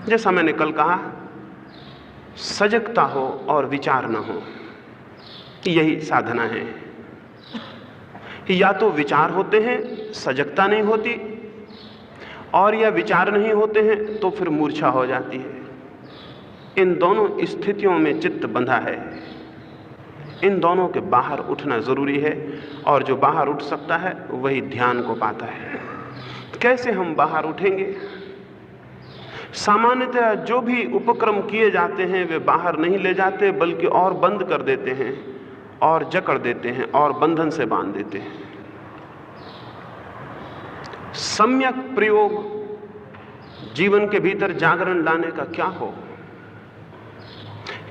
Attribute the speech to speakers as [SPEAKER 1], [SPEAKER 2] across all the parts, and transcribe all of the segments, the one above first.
[SPEAKER 1] जैसा मैंने कल कहा, सजगता हो और विचार न हो, यही साधना है। या तो विचार होते हैं, सजगता नहीं होती, और या विचार नहीं होते हैं तो फिर मूर्छा हो जाती है। इन दोनों स्थितियों में चित्त बंधा है। इन दोनों के बाहर उठना जरूरी है, और जो बाहर उठ सकता है वही ध्यान को पाता है। कैसे हम बाहर उठेंगे? सामान्यतः जो भी उपक्रम किए जाते हैं वे बाहर नहीं ले जाते, बल्कि और बंद कर देते हैं, और जकड़ देते हैं, और बंधन से बांध देते हैं। सम्यक प्रयोग जीवन के भीतर जागरण लाने का क्या हो?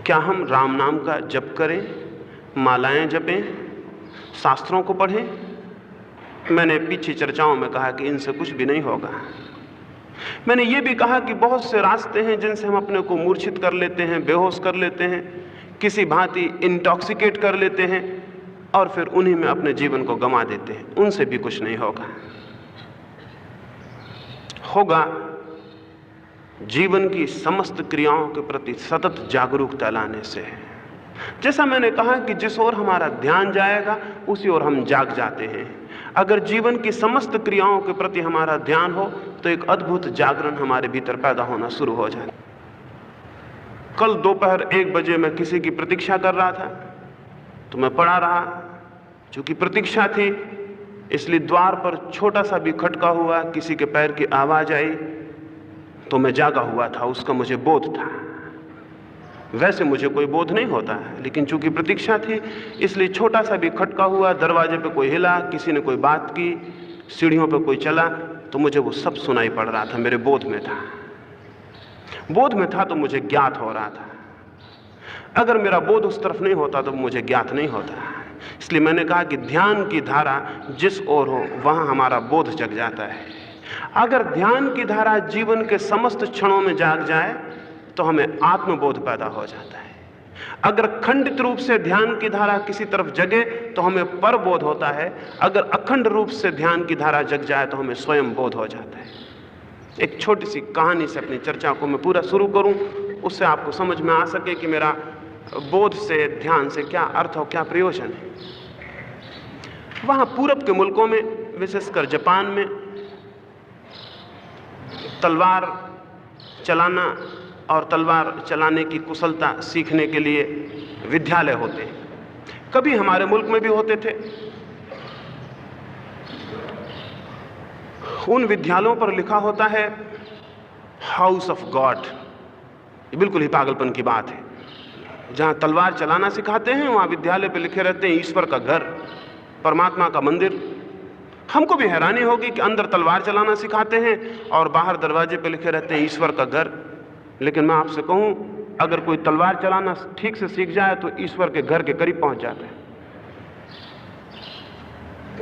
[SPEAKER 1] क्या हम राम नाम का जप करें, मालाएं जपें, शास्त्रों को पढ़ें? मैंने पीछे चर्चाओं में कहा कि इनसे कुछ भी नहीं होगा। मैंने ये भी कहा कि बहुत से रास्ते हैं जिनसे हम अपने को मूर्छित कर लेते हैं, बेहोश कर लेते हैं, किसी भांति इंटॉक्सिकेट कर लेते हैं, और फिर उन्हीं में अपने जीवन को गंवा देते हैं। उनसे भी कुछ नहीं होगा जीवन की समस्त क्रियाओं के प्रति सतत जागरूकता लाने से। जैसा मैंने कहा कि जिस ओर हमारा ध्यान जाएगा उसी ओर हम जाग जाते हैं। अगर जीवन की समस्त क्रियाओं के प्रति हमारा ध्यान हो तो एक अद्भुत जागरण हमारे भीतर पैदा होना शुरू हो जाए। कल दोपहर 1 बजे मैं किसी की प्रतीक्षा कर रहा था, तो मैं पड़ा रहा। चूंकि प्रतीक्षा थी इसलिए द्वार पर छोटा सा भी खटका हुआ, किसी के पैर की आवाज आई तो मैं जागा हुआ था, उसका मुझे बोध था। वैसे मुझे कोई बोध नहीं होता है, लेकिन चूंकि प्रतीक्षा थी इसलिए छोटा सा भी खटका हुआ, दरवाजे पे कोई हिला, किसी ने कोई बात की, सीढ़ियों पे कोई चला, तो मुझे वो सब सुनाई पड़ रहा था। मेरे बोध में था। बोध में था तो मुझे ज्ञात हो रहा था। अगर मेरा बोध उस तरफ नहीं होता तो मुझे ज्ञात नहीं होता। इसलिए मैंने कहा कि ध्यान की धारा जिस ओर हो वहां हमारा बोध जग जाता है। अगर ध्यान की धारा जीवन के समस्त क्षणों में जाग जाए तो हमें आत्मबोध पैदा हो जाता है। अगर खंडित रूप से ध्यान की धारा किसी तरफ जगे तो हमें परबोध होता है। अगर अखंड रूप से ध्यान की धारा जग जाए तो हमें स्वयं बोध हो जाता है। एक छोटी सी कहानी से अपनी चर्चा को मैं पूरा शुरू करूं, उससे आपको समझ में आ सके कि मेरा बोध से, ध्यान से क्या अर्थ और क्या प्रयोजन है। वहां पूरब के मुल्कों में, विशेषकर जापान में, तलवार चलाना और तलवार चलाने की कुशलता सीखने के लिए विद्यालय होते हैं। कभी हमारे मुल्क में भी होते थे। उन विद्यालयों पर लिखा होता है हाउस ऑफ गॉड। ये बिल्कुल ही पागलपन की बात है। जहां तलवार चलाना सिखाते हैं वहां विद्यालय पे लिखे रहते हैं ईश्वर का घर, परमात्मा का मंदिर। हमको भी हैरानी होगी कि अंदर तलवार चलाना सिखाते हैं और बाहर दरवाजे पे लिखे रहते हैं ईश्वर का घर। लेकिन मैं आपसे कहूं, अगर कोई तलवार चलाना ठीक से सीख जाए तो ईश्वर के घर के करीब पहुंच जाता है।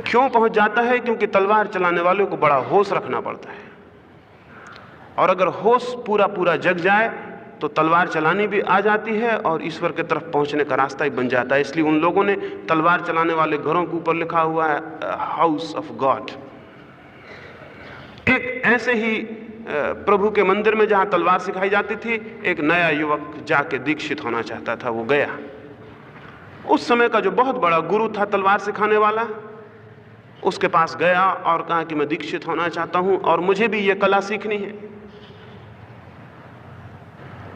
[SPEAKER 1] क्यों पहुंच जाता है? क्योंकि तलवार चलाने वालों को बड़ा होश रखना पड़ता है, और अगर होश पूरा पूरा जग जाए तो तलवार चलानी भी आ जाती है और ईश्वर की तरफ पहुंचने का रास्ता ही बन जाता है। इसलिए उन लोगों ने तलवार चलाने वाले घरों के ऊपर लिखा हुआ है हाउस ऑफ गॉड। एक ऐसे ही प्रभु के मंदिर में जहां तलवार सिखाई जाती थी, एक नया युवक जाके दीक्षित होना चाहता था। वो गया। उस समय का जो बहुत बड़ा गुरु था तलवार सिखाने वाला, उसके पास गया और कहा कि मैं दीक्षित होना चाहता हूं और मुझे भी ये कला सीखनी है।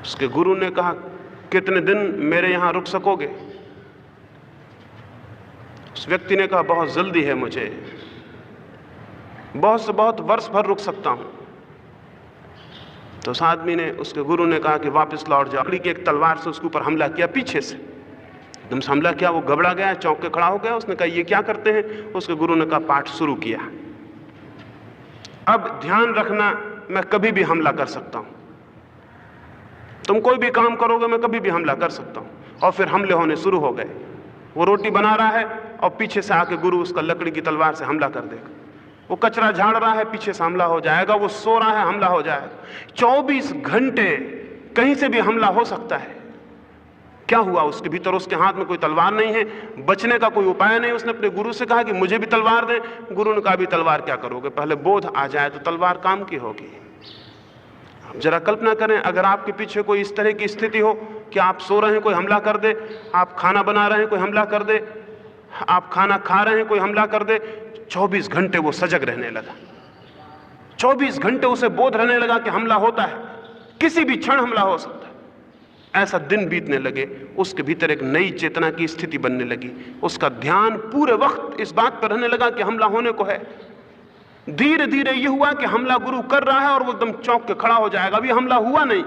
[SPEAKER 1] उसके गुरु ने कहा, कितने दिन मेरे यहां रुक सकोगे? उस व्यक्ति ने कहा, बहुत जल्दी है मुझे, बहुत से बहुत वर्ष भर रुक सकता हूं। तो उस आदमी ने, उसके गुरु ने कहा कि वापस लौट जाओ। लकड़ी की एक तलवार से उसके ऊपर हमला किया, पीछे से एकदम से हमला किया। वो घबरा गया, चौंक के खड़ा हो गया। उसने कहा, ये क्या करते हैं? उसके गुरु ने कहा, पाठ शुरू किया। अब ध्यान रखना, मैं कभी भी हमला कर सकता हूं। तुम कोई भी काम करोगे मैं कभी भी हमला कर सकता हूं। और फिर हमले होने शुरू हो गए। वो रोटी बना रहा है और पीछे से आके गुरु उसका लकड़ी की तलवार से हमला कर देगा। वो कचरा झाड़ रहा है, पीछे से हमला हो जाएगा। वो सो रहा है, हमला हो जाएगा। 24 घंटे कहीं से भी हमला हो सकता है। क्या हुआ उसके भीतर? उसके हाथ में कोई तलवार नहीं है, बचने का कोई उपाय नहीं। उसने अपने गुरु से कहा कि मुझे भी तलवार दें। गुरु ने कहा, भी तलवार क्या करोगे? पहले बोध आ जाए तो तलवार काम की होगी। जरा कल्पना करें, अगर आपके पीछे कोई इस तरह की स्थिति हो कि आप सो रहे हैं, कोई हमला कर दे, आप खाना बना रहे हैं, कोई हमला कर दे, आप खाना खा रहे हैं, कोई हमला कर दे, 24 घंटे वो सजग रहने लगा, 24 घंटे उसे बोध रहने लगा कि हमला होता है, किसी भी क्षण हमला हो सकता है। ऐसा दिन बीतने लगे, उसके भीतर एक नई चेतना की स्थिति बनने लगी, उसका ध्यान पूरे वक्त इस बात पर रहने लगा कि हमला होने को है। धीरे धीरे यह हुआ कि हमला गुरु कर रहा है और वो एकदम चौंक के खड़ा हो जाएगा। अभी हमला हुआ नहीं,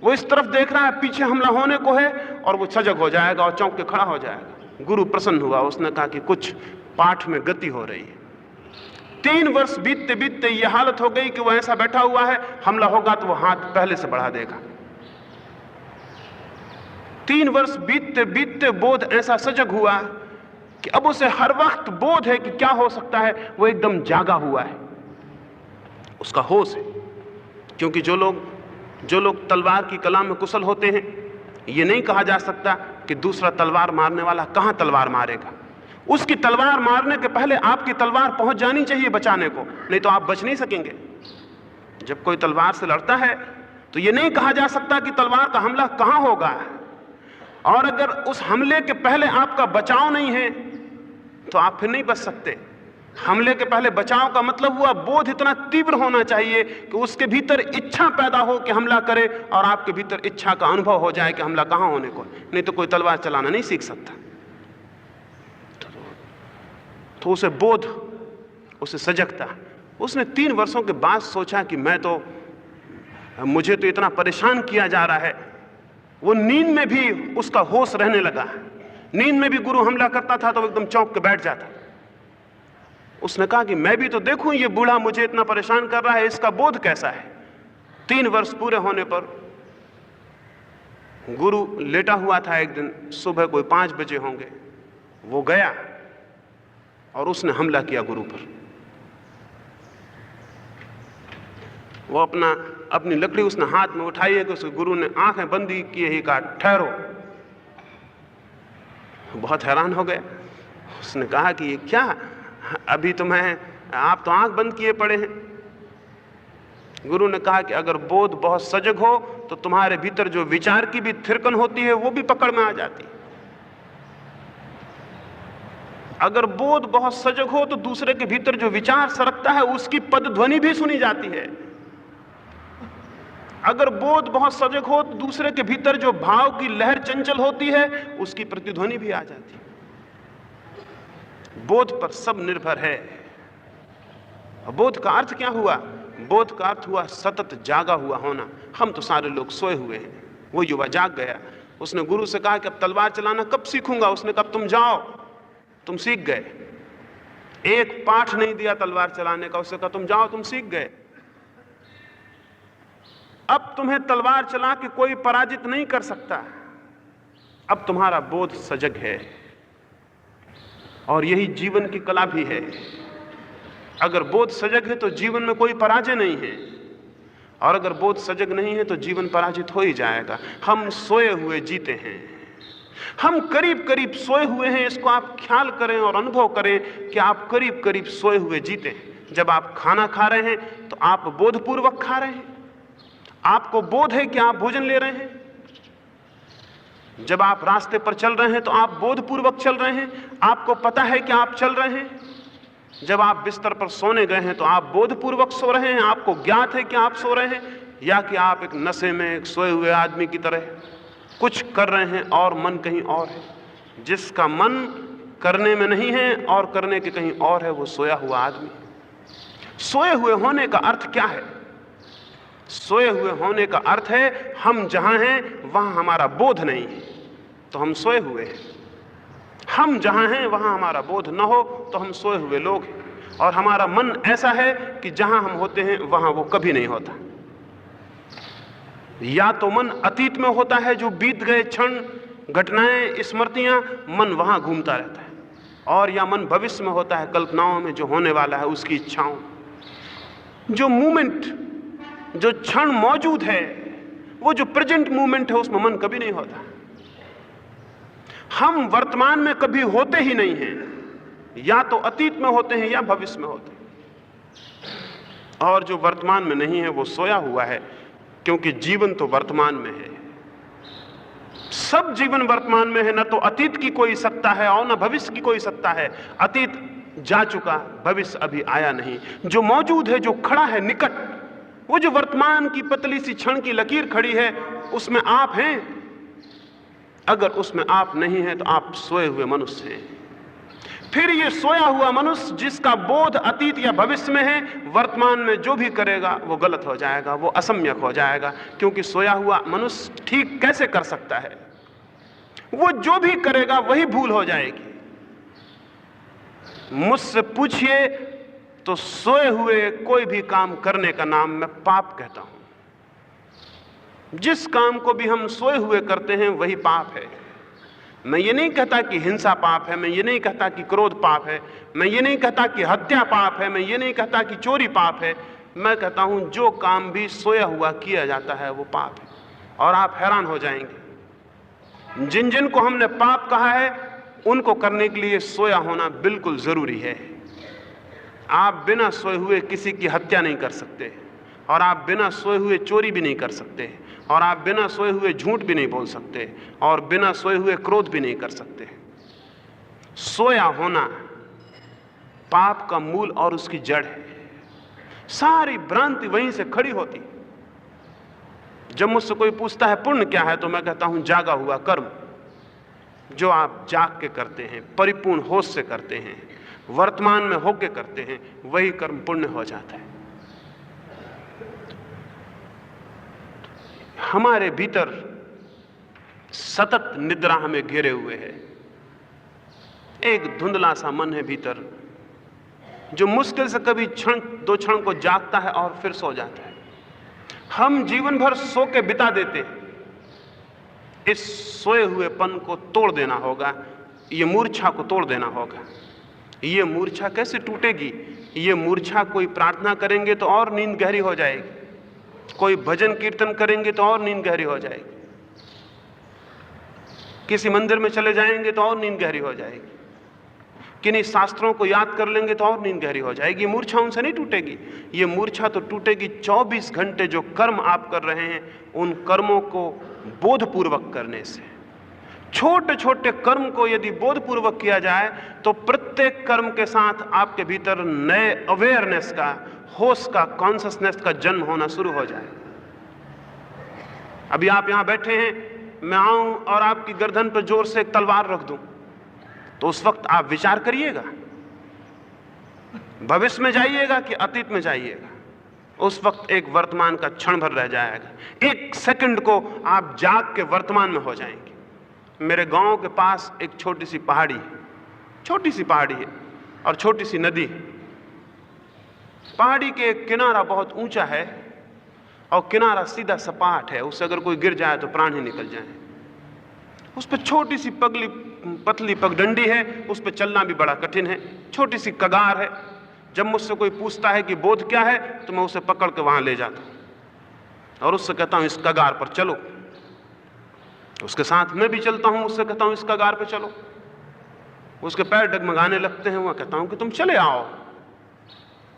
[SPEAKER 1] वो इस तरफ देख रहा है, पीछे हमला होने को है, और वो सजग हो जाएगा और चौंक के खड़ा हो जाएगा। गुरु प्रसन्न हुआ, उसने कहा कि कुछ पाठ में गति हो रही है। 3 वर्ष बीतते बीतते यह हालत हो गई कि वो ऐसा बैठा हुआ है, हमला होगा तो वो हाथ पहले से बढ़ा देगा। 3 वर्ष बीतते बीतते बोध ऐसा सजग हुआ कि अब उसे हर वक्त बोध है कि क्या हो सकता है। वो एकदम जागा हुआ है, उसका होश है। क्योंकि जो लोग तलवार की कला में कुशल होते हैं, ये नहीं कहा जा सकता कि दूसरा तलवार मारने वाला कहां तलवार मारेगा। उसकी तलवार मारने के पहले आपकी तलवार पहुंच जानी चाहिए बचाने को, नहीं तो आप बच नहीं सकेंगे। जब कोई तलवार से लड़ता है तो ये नहीं कहा जा सकता कि तलवार का हमला कहां होगा, और अगर उस हमले के पहले आपका बचाव नहीं है तो आप फिर नहीं बच सकते। हमले के पहले बचाव का मतलब हुआ बोध इतना तीव्र होना चाहिए कि उसके भीतर इच्छा पैदा हो कि हमला करे, और आपके भीतर इच्छा का अनुभव हो जाए कि हमला कहां होने को। नहीं तो कोई तलवार चलाना नहीं सीख सकता। तो उसे बोध, उसे सजगता। उसने 3 वर्षों के बाद सोचा कि मुझे तो इतना परेशान किया जा रहा है। वो नींद में भी उसका होश रहने लगा। नींद में भी गुरु हमला करता था तो एकदम चौंक के बैठ जाता। उसने कहा कि मैं भी तो देखूं, ये बूढ़ा मुझे इतना परेशान कर रहा है, इसका बोध कैसा है। 3 वर्ष पूरे होने पर गुरु लेटा हुआ था। एक दिन सुबह कोई 5 बजे होंगे, वो गया और उसने हमला किया गुरु पर। वो अपनी लकड़ी उसने हाथ में उठाई है कि उसके गुरु ने आंखें बंदी किए ही कहा, ठहरो। बहुत हैरान हो गए। उसने कहा कि ये क्या, अभी तो आप तो आंख बंद किए पड़े हैं। गुरु ने कहा कि अगर बोध बहुत सजग हो तो तुम्हारे भीतर जो विचार की भी थिरकन होती है वो भी पकड़ में आ जाती है। अगर बोध बहुत सजग हो तो दूसरे के भीतर जो विचार सरकता है उसकी पदध्वनि भी सुनी जाती है। अगर बोध बहुत सजग हो तो दूसरे के भीतर जो भाव की लहर चंचल होती है उसकी प्रतिध्वनि भी आ जाती है। बोध पर सब निर्भर है। बोध का अर्थ क्या हुआ? बोध का अर्थ हुआ सतत जागा हुआ होना। हम तो सारे लोग सोए हुए हैं। वो युवा जाग गया। उसने गुरु से कहा कि अब तलवार चलाना कब सीखूंगा? उसने कहा तुम जाओ, तुम सीख गए। एक पाठ नहीं दिया तलवार चलाने का। उसने कहा तुम जाओ, तुम सीख गए। अब तुम्हें तलवार चला के कोई पराजित नहीं कर सकता। अब तुम्हारा बोध सजग है, और यही जीवन की कला भी है। अगर बोध सजग है तो जीवन में कोई पराजय नहीं है, और अगर बोध सजग नहीं है तो जीवन पराजित हो ही जाएगा। हम सोए हुए जीते हैं, हम करीब करीब सोए हुए हैं। इसको आप ख्याल करें और अनुभव करें कि आप करीब करीब सोए हुए जीते हैं। जब आप खाना खा रहे हैं तो आप बोधपूर्वक खा रहे हैं, आपको बोध है कि आप भोजन ले रहे हैं। जब आप रास्ते पर चल रहे हैं तो आप बोधपूर्वक चल रहे हैं, आपको पता है कि आप चल रहे हैं। जब आप बिस्तर पर सोने गए हैं तो आप बोधपूर्वक सो रहे हैं, आपको ज्ञात है कि आप सो रहे हैं, या कि आप एक नशे में एक सोए हुए आदमी की तरह कुछ कर रहे हैं और मन कहीं और है। जिसका मन करने में नहीं है और करने के कहीं और है, वो सोया हुआ आदमी। सोए हुए होने का अर्थ क्या है? सोए हुए होने का अर्थ है हम जहां हैं वहां हमारा बोध नहीं है तो हम सोए हुए हैं। हम जहां हैं वहां हमारा बोध न हो तो हम सोए हुए लोग हैं। और हमारा मन ऐसा है कि जहां हम होते हैं वहां वो कभी नहीं होता। या तो मन अतीत में होता है, जो बीत गए क्षण, घटनाएं, स्मृतियां, मन वहां घूमता रहता है, और या मन भविष्य में होता है, कल्पनाओं में जो होने वाला है उसकी इच्छाओं। जो मूवमेंट, जो क्षण मौजूद है, वो जो प्रेजेंट मूवमेंट है, उसमें मन कभी नहीं होता। हम वर्तमान में कभी होते ही नहीं हैं, या तो अतीत में होते हैं या भविष्य में होते हैं। और जो वर्तमान में नहीं है वो सोया हुआ है, क्योंकि जीवन तो वर्तमान में है, सब जीवन वर्तमान में है। न तो अतीत की कोई सत्ता है और न भविष्य की कोई सत्ता है। अतीत जा चुका, भविष्य अभी आया नहीं। जो मौजूद है, जो खड़ा है निकट, वो जो वर्तमान की पतली सी क्षण की लकीर खड़ी है, उसमें आप हैं। अगर उसमें आप नहीं हैं तो आप सोए हुए मनुष्य हैं। फिर ये सोया हुआ मनुष्य जिसका बोध अतीत या भविष्य में है, वर्तमान में जो भी करेगा वो गलत हो जाएगा, वो असम्यक हो जाएगा। क्योंकि सोया हुआ मनुष्य ठीक कैसे कर सकता है? वो जो भी करेगा वही भूल हो जाएगी। मुझसे पूछिए तो सोए हुए कोई भी काम करने का नाम मैं पाप कहता हूं। जिस काम को भी हम सोए हुए करते हैं वही पाप है। मैं ये नहीं कहता कि हिंसा पाप है, मैं ये नहीं कहता कि क्रोध पाप है, मैं ये नहीं कहता कि हत्या पाप है, मैं ये नहीं कहता कि चोरी पाप है। मैं कहता हूं जो काम भी सोया हुआ किया जाता है वो पाप है। और आप हैरान हो जाएंगे, जिन जिन को हमने पाप कहा है उनको करने के लिए सोया होना बिल्कुल जरूरी है। आप बिना सोए हुए किसी की हत्या नहीं कर सकते, और आप बिना सोए हुए चोरी भी नहीं कर सकते, और आप बिना सोए हुए झूठ भी नहीं बोल सकते, और बिना सोए हुए क्रोध भी नहीं कर सकते। सोया होना पाप का मूल और उसकी जड़ है। सारी भ्रांति वहीं से खड़ी होती। जब मुझसे कोई पूछता है पुण्य क्या है, तो मैं कहता हूं जागा हुआ कर्म। जो आप जाग के करते हैं, परिपूर्ण होश से करते हैं, वर्तमान में होके करते हैं, वही कर्म पुण्य हो जाता है। हमारे भीतर सतत निद्रा हमें घेरे हुए है। एक धुंधला सा मन है भीतर, जो मुश्किल से कभी क्षण दो क्षण को जागता है और फिर सो जाता है। हम जीवन भर सो के बिता देते हैं। इस सोए हुएपन को तोड़ देना होगा, ये मूर्छा को तोड़ देना होगा। ये मूर्छा कैसे टूटेगी? ये मूर्छा कोई प्रार्थना करेंगे तो और नींद गहरी हो जाएगी, कोई भजन कीर्तन करेंगे तो और नींद गहरी हो जाएगी, किसी मंदिर में चले जाएंगे तो और नींद गहरी हो जाएगी, किन्हीं शास्त्रों को याद कर लेंगे तो और नींद गहरी हो जाएगी। मूर्छा उनसे नहीं टूटेगी। ये मूर्छा तो टूटेगी 24 घंटे जो कर्म आप कर रहे हैं उन कर्मों को बोधपूर्वक करने से। छोटे छोटे कर्म को यदि बोधपूर्वक किया जाए तो प्रत्येक कर्म के साथ आपके भीतर नए अवेयरनेस का, होश का, कॉन्शसनेस का जन्म होना शुरू हो जाए। अभी आप यहां बैठे हैं, मैं आऊं और आपकी गर्दन पर जोर से एक तलवार रख दूं, तो उस वक्त आप विचार करिएगा, भविष्य में जाइएगा कि अतीत में जाइएगा। उस वक्त एक वर्तमान का क्षण भर रह जाएगा। एक सेकंड को आप जाग के वर्तमान में हो जाएंगे। मेरे गांव के पास एक छोटी सी पहाड़ी है, छोटी सी पहाड़ी है और छोटी सी नदी है। पहाड़ी के एक किनारा बहुत ऊंचा है और किनारा सीधा सपाट है, उससे अगर कोई गिर जाए तो प्राण ही निकल जाए। उस पर छोटी सी पतली पगडंडी है, उस पर चलना भी बड़ा कठिन है। छोटी सी कगार है। जब मुझसे कोई पूछता है कि बोध क्या है, तो मैं उसे पकड़ के वहां ले जाता हूं और उससे कहता हूं इस कगार पर चलो। उसके साथ मैं भी चलता हूं, उससे कहता हूं इस कगार पर चलो। उसके पैर डगमगाने लगते हैं, वह कहता हूं कि तुम चले आओ।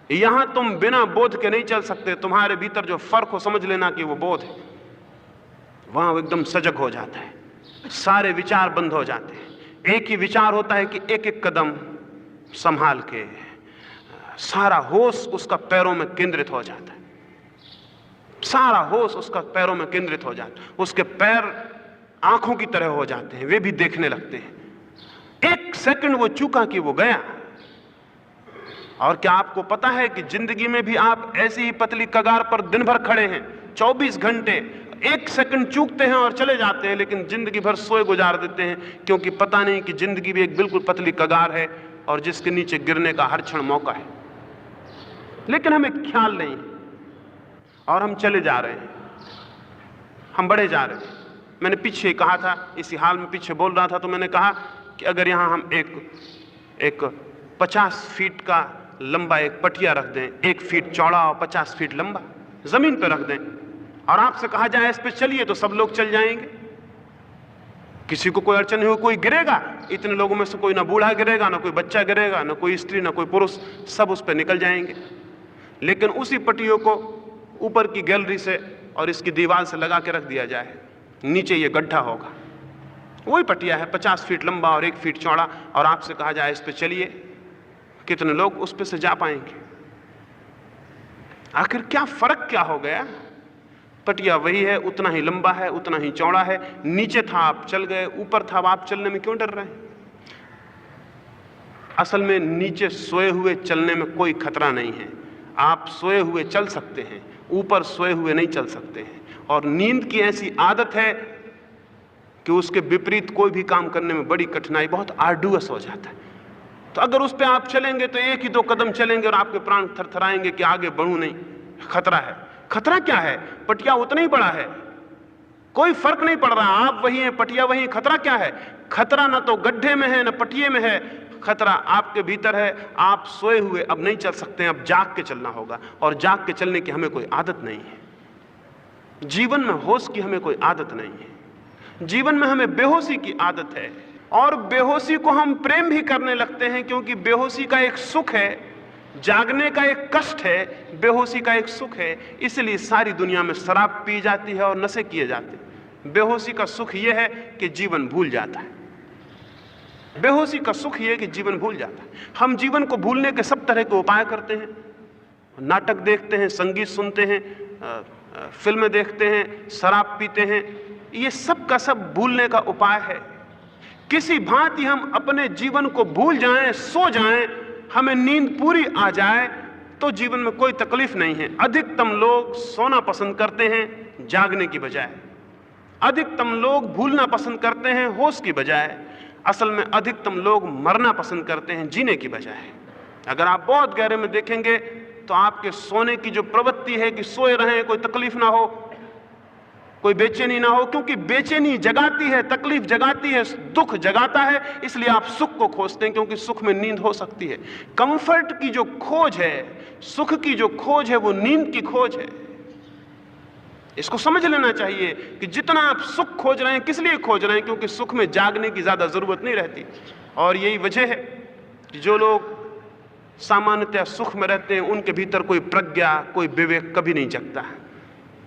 [SPEAKER 1] यहां तुम बिना बोध के नहीं चल सकते। तुम्हारे भीतर जो फर्क हो समझ लेना कि वो बोध है। वहां वो एकदम सजग हो जाता है, सारे विचार बंद हो जाते हैं। एक ही विचार होता है कि एक एक कदम संभाल के, सारा होश उसका पैरों में केंद्रित हो जाता है। सारा होश उसका पैरों में केंद्रित हो जाता है। उसके पैर आंखों की तरह हो जाते हैं, वे भी देखने लगते हैं। एक सेकंड वो चूका कि वो गया। और क्या आपको पता है कि जिंदगी में भी आप ऐसी ही पतली कगार पर दिन भर खड़े हैं, 24 घंटे, एक सेकंड चूकते हैं और चले जाते हैं, लेकिन जिंदगी भर सोए गुजार देते हैं, क्योंकि पता नहीं कि जिंदगी भी एक बिल्कुल पतली कगार है और जिसके नीचे गिरने का हर क्षण मौका है। लेकिन हमें ख्याल नहीं और हम चले जा रहे हैं, हम बढ़े जा रहे हैं। मैंने पीछे कहा था, इसी हाल में पीछे बोल रहा था, तो मैंने कहा कि अगर यहां हम एक 50 फीट का लंबा एक पटिया रख दें, 1 फीट चौड़ा और 50 फीट लंबा, जमीन पर रख दें और आपसे कहा जाए इस पे चलिए, तो सब लोग चल जाएंगे। किसी को कोई अड़चन नहीं हो, कोई गिरेगा, इतने लोगों में से कोई ना बूढ़ा गिरेगा, ना कोई बच्चा गिरेगा, ना कोई स्त्री, ना कोई पुरुष, सब उस पर निकल जाएंगे। लेकिन उसी पटियों को ऊपर की गैलरी से और इसकी दीवार से लगा के रख दिया जाए, नीचे ये गड्ढा होगा, वही पटिया है 50 फीट लंबा और 1 फीट चौड़ा, और आपसे कहा जाए इस पे चलिए, कितने लोग उस पे से जा पाएंगे? आखिर क्या फर्क क्या हो गया? पटिया वही है, उतना ही लंबा है, उतना ही चौड़ा है, नीचे था आप चल गए, ऊपर था आप चलने में क्यों डर रहे हैं? असल में नीचे सोए हुए चलने में कोई खतरा नहीं है, आप सोए हुए चल सकते हैं, ऊपर सोए हुए नहीं चल सकते हैं। और नींद की ऐसी आदत है कि उसके विपरीत कोई भी काम करने में बड़ी कठिनाई, बहुत आर्डुअस हो जाता है। तो अगर उस पर आप चलेंगे तो 1 ही 2 कदम चलेंगे और आपके प्राण थरथराएंगे कि आगे बढ़ूं नहीं, खतरा है। खतरा क्या है? पटिया उतना ही बड़ा है, कोई फर्क नहीं पड़ रहा, आप वही हैं, पटिया वही। खतरा क्या है? खतरा ना तो गड्ढे में है ना पटिये में है, खतरा आपके भीतर है। आप सोए हुए अब नहीं चल सकते हैं, अब जाग के चलना होगा, और जाग के चलने की हमें कोई आदत नहीं है। जीवन में होश की हमें कोई आदत नहीं है, जीवन में हमें बेहोशी की आदत है, और बेहोशी को हम प्रेम भी करने लगते हैं, क्योंकि बेहोशी का एक सुख है, जागने का एक कष्ट है, बेहोशी का एक सुख है। इसलिए सारी दुनिया में शराब पी जाती है और नशे किए जाते हैं। बेहोशी का सुख यह है कि जीवन भूल जाता है, बेहोशी का सुख यह है कि जीवन भूल जाता है। हम जीवन को भूलने के सब तरह के उपाय करते हैं, नाटक देखते हैं, संगीत सुनते हैं, फिल्में देखते हैं, शराब पीते हैं, ये सब का सब भूलने का उपाय है। किसी भांति हम अपने जीवन को भूल जाएं, सो जाएं, हमें नींद पूरी आ जाए तो जीवन में कोई तकलीफ नहीं है। अधिकतम लोग सोना पसंद करते हैं जागने की बजाय, अधिकतम लोग भूलना पसंद करते हैं होश की बजाय। असल में अधिकतम लोग मरना पसंद करते हैं जीने की बजाय। अगर आप बहुत गहरे में देखेंगे तो आपके सोने की जो प्रवृत्ति है कि सोए रहें, कोई तकलीफ ना हो, कोई बेचैनी ना हो, क्योंकि बेचैनी जगाती है, तकलीफ जगाती है, दुख जगाता है, इसलिए आप सुख को खोजते हैं, क्योंकि सुख में नींद हो सकती है। कंफर्ट की जो खोज है, सुख की जो खोज है, वो नींद की खोज है। इसको समझ लेना चाहिए कि जितना आप सुख खोज रहे हैं, किस लिए खोज रहे हैं? क्योंकि सुख में जागने की ज्यादा जरूरत नहीं रहती। और यही वजह है कि जो लोग सामान्यतः सुख में रहते हैं, उनके भीतर कोई प्रज्ञा, कोई विवेक कभी नहीं जगता है।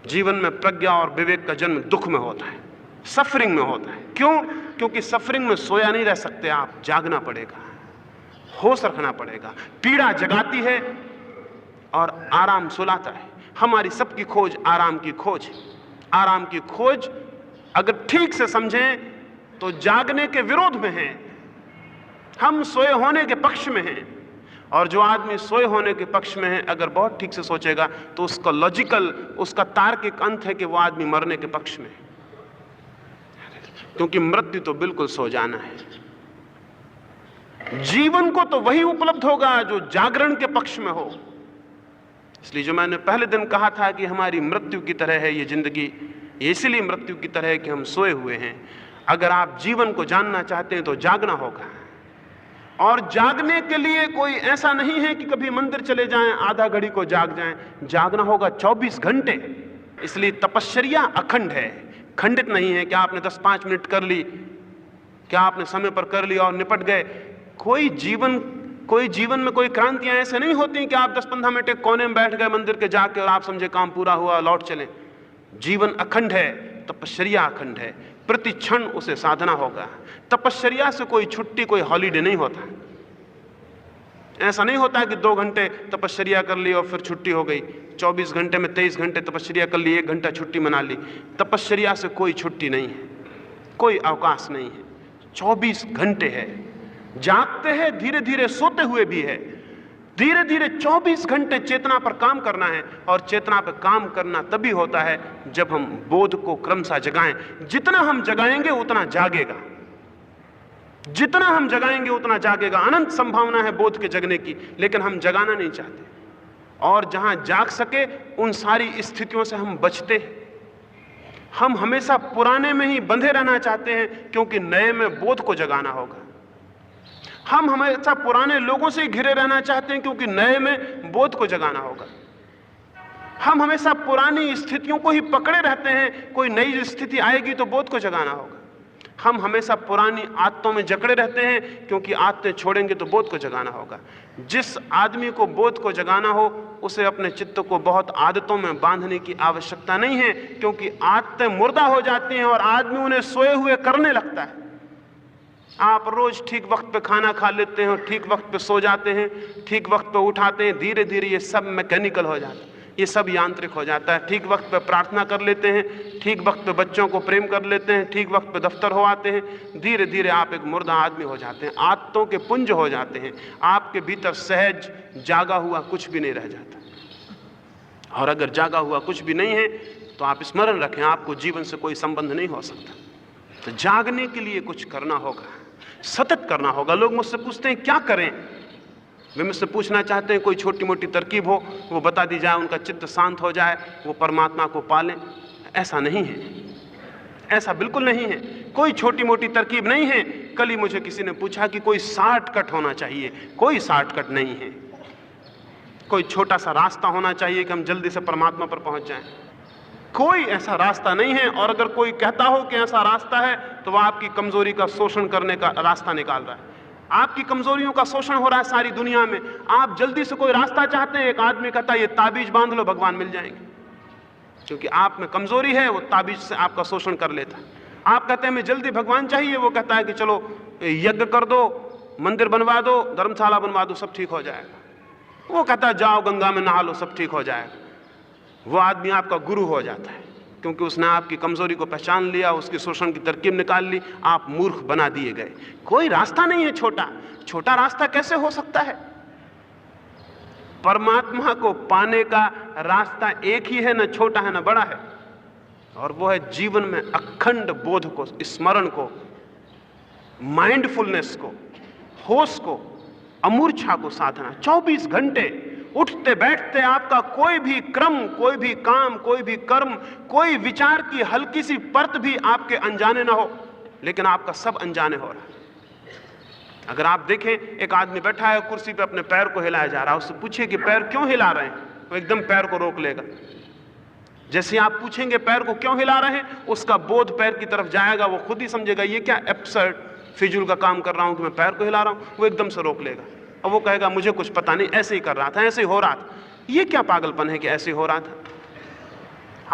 [SPEAKER 1] जीवन में प्रज्ञा और विवेक का जन्म दुख में होता है, सफरिंग में होता है। क्यों? क्योंकि सफरिंग में सोया नहीं रह सकते आप, जागना पड़ेगा, होश रखना पड़ेगा। पीड़ा जगाती है और आराम सुलाता है। हमारी सबकी खोज आराम की खोज है। आराम की खोज अगर ठीक से समझें तो जागने के विरोध में है। हम सोए होने के पक्ष में हैं, और जो आदमी सोए होने के पक्ष में है, अगर बहुत ठीक से सोचेगा तो उसका लॉजिकल, उसका तार्किक अंत है कि वो आदमी मरने के पक्ष में है, क्योंकि मृत्यु तो बिल्कुल सो जाना है। जीवन को तो वही उपलब्ध होगा जो जागरण के पक्ष में हो। इसलिए जो मैंने पहले दिन कहा था कि हमारी मृत्यु की तरह है ये जिंदगी, ये इसलिए मृत्यु की तरह है कि हम सोए हुए हैं। अगर आप जीवन को जानना चाहते हैं तो जागना होगा, और जागने के लिए कोई ऐसा नहीं है कि कभी मंदिर चले जाएं, आधा घड़ी को जाग जाएं। जागना होगा 24 घंटे। इसलिए तपश्चर्या अखंड है, खंडित नहीं है कि आपने 10-5 मिनट कर ली, क्या आपने समय पर कर लिया और निपट गए। कोई जीवन में कोई क्रांतियां ऐसे नहीं होती कि आप 10-15 मिनट एक कोने में बैठ गए मंदिर के जाके और आप समझे काम पूरा हुआ, लौट चले। जीवन अखंड है, तपश्चर्या अखंड है, प्रति क्षण उसे साधना होगा। तपश्चर्या से कोई छुट्टी, कोई हॉलीडे नहीं होता। ऐसा नहीं होता कि 2 घंटे तपश्चर्या कर ली और फिर छुट्टी हो गई, 24 घंटे में 23 घंटे तपश्चर्या कर ली, 1 घंटा छुट्टी मना ली। तपश्चर्या से कोई छुट्टी नहीं है, कोई अवकाश नहीं है, 24 घंटे है। जागते हैं, धीरे धीरे सोते हुए भी है, धीरे धीरे 24 घंटे चेतना पर काम करना है। और चेतना पर काम करना तभी होता है जब हम बोध को क्रमशः जगाएं। जितना हम जगाएंगे उतना जागेगा, जितना हम जगाएंगे उतना जागेगा। अनंत संभावना है बोध के जगने की, लेकिन हम जगाना नहीं चाहते। और जहां जाग सके उन सारी स्थितियों से हम बचते हैं। हम हमेशा पुराने में ही बंधे रहना चाहते हैं, क्योंकि नए में बोध को जगाना होगा। हम हमेशा पुराने लोगों से ही घिरे रहना चाहते हैं, क्योंकि नए में बोध को जगाना होगा। हम हमेशा पुरानी स्थितियों को ही पकड़े रहते हैं, कोई नई स्थिति आएगी तो बोध को जगाना होगा। हम हमेशा पुरानी आदतों में जकड़े रहते हैं, क्योंकि आदतें छोड़ेंगे तो बोध को जगाना होगा। जिस आदमी को बोध को जगाना हो उसे अपने चित्त को बहुत आदतों में बांधने की आवश्यकता नहीं है, क्योंकि आदतें मुर्दा हो जाती हैं और आदमी उन्हें सोए हुए करने लगता है। आप रोज ठीक वक्त पे खाना खा लेते हैं, ठीक वक्त पे सो जाते हैं, ठीक वक्त पे उठाते हैं, धीरे धीरे ये सब मैकेनिकल हो जाता है, ये सब यांत्रिक हो जाता है। ठीक वक्त पे प्रार्थना कर लेते हैं, ठीक वक्त पे बच्चों को प्रेम कर लेते हैं, ठीक वक्त पे दफ्तर हो आते हैं, धीरे धीरे आप एक मुर्दा आदमी हो जाते हैं, आदतों के पुंज हो जाते हैं, आपके भीतर सहज जागा हुआ कुछ भी नहीं रह जाता। और अगर जागा हुआ कुछ भी नहीं है तो आप स्मरण रखें, आपको जीवन से कोई संबंध नहीं हो सकता। तो जागने के लिए कुछ करना होगा, सतत करना होगा। लोग मुझसे पूछते हैं क्या करें, वे मुझसे पूछना चाहते हैं कोई छोटी मोटी तरकीब हो, वो बता दी जाए, उनका चित्त शांत हो जाए, वो परमात्मा को पालें। ऐसा नहीं है, ऐसा बिल्कुल नहीं है, कोई छोटी मोटी तरकीब नहीं है। कल ही मुझे किसी ने पूछा कि कोई शॉर्टकट होना चाहिए, कोई शॉर्टकट नहीं है, कोई छोटा सा रास्ता होना चाहिए कि हम जल्दी से परमात्मा पर पहुंच जाएं। कोई ऐसा रास्ता नहीं है, और अगर कोई कहता हो कि ऐसा रास्ता है तो वह आपकी कमजोरी का शोषण करने का रास्ता निकाल रहा है। आपकी कमजोरियों का शोषण हो रहा है सारी दुनिया में। आप जल्दी से कोई रास्ता चाहते हैं, एक आदमी कहता है ये ताबीज बांध लो, भगवान मिल जाएंगे, क्योंकि आप में कमजोरी है, वो ताबीज से आपका शोषण कर लेता है। आप कहते हैं मैं जल्दी भगवान चाहिए, वो कहता है कि चलो यज्ञ कर दो, मंदिर बनवा दो, धर्मशाला बनवा दो, सब ठीक हो जाएगा। वो कहता है जाओ गंगा में नहा लो, सब ठीक हो जाएगा। वो आदमी आपका गुरु हो जाता है, क्योंकि उसने आपकी कमजोरी को पहचान लिया, उसकी शोषण की तरकीब निकाल ली, आप मूर्ख बना दिए गए। कोई रास्ता नहीं है छोटा, छोटा रास्ता कैसे हो सकता है? परमात्मा को पाने का रास्ता एक ही है, न छोटा है न बड़ा है, और वो है जीवन में अखंड बोध को, स्मरण को, माइंडफुलनेस को, होश को, अमूर्छा को साधना। 24 घंटे उठते बैठते आपका कोई भी क्रम, कोई भी काम, कोई भी कर्म, कोई विचार की हल्की सी परत भी आपके अनजाने ना हो, लेकिन आपका सब अनजाने हो रहा है। अगर आप देखें, एक आदमी बैठा है कुर्सी पे, अपने पैर को हिलाया जा रहा है, उससे पूछिए कि पैर क्यों हिला रहे हैं, वो एकदम पैर को रोक लेगा। जैसे आप पूछेंगे पैर को क्यों हिला रहे हैं, उसका बोध पैर की तरफ जाएगा, वो खुद ही समझेगा ये क्या एब्सर्ड फिजूल का काम कर रहा हूं कि मैं पैर को हिला रहा हूं। वो एकदम से रोक लेगा और वो कहेगा मुझे कुछ पता नहीं, ऐसे ही कर रहा था, ऐसे ही हो रहा था। ये क्या पागलपन है कि ऐसे ही हो रहा था?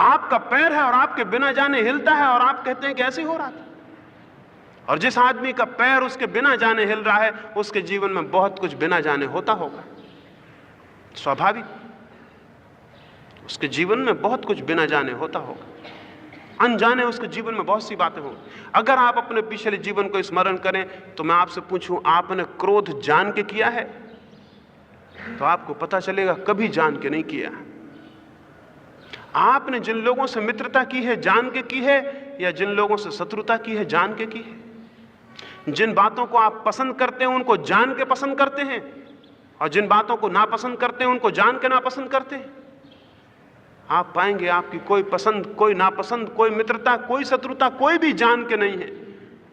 [SPEAKER 1] आपका पैर है और आपके बिना जाने हिलता है और आप कहते हैं कि ऐसे ही हो रहा था। और जिस आदमी का पैर उसके बिना जाने हिल रहा है, उसके जीवन में बहुत कुछ बिना जाने होता होगा, स्वाभाविक। उसके जीवन में बहुत कुछ बिना जाने होता होगा, अनजाने उसके जीवन में बहुत सी बातें होंगी। अगर आप अपने पिछले जीवन को स्मरण करें तो मैं आपसे पूछूं, आपने क्रोध जान के किया है? तो आपको पता चलेगा कभी जान के नहीं किया। आपने जिन लोगों से मित्रता की है जान के की है, या जिन लोगों से शत्रुता की है जान के की है? जिन बातों को आप पसंद करते हैं उनको जान के पसंद करते हैं, और जिन बातों को नापसंद करते हैं उनको जान के नापसंद करते हैं। आप पाएंगे आपकी कोई पसंद, कोई नापसंद, कोई मित्रता, कोई शत्रुता, कोई भी जान के नहीं है।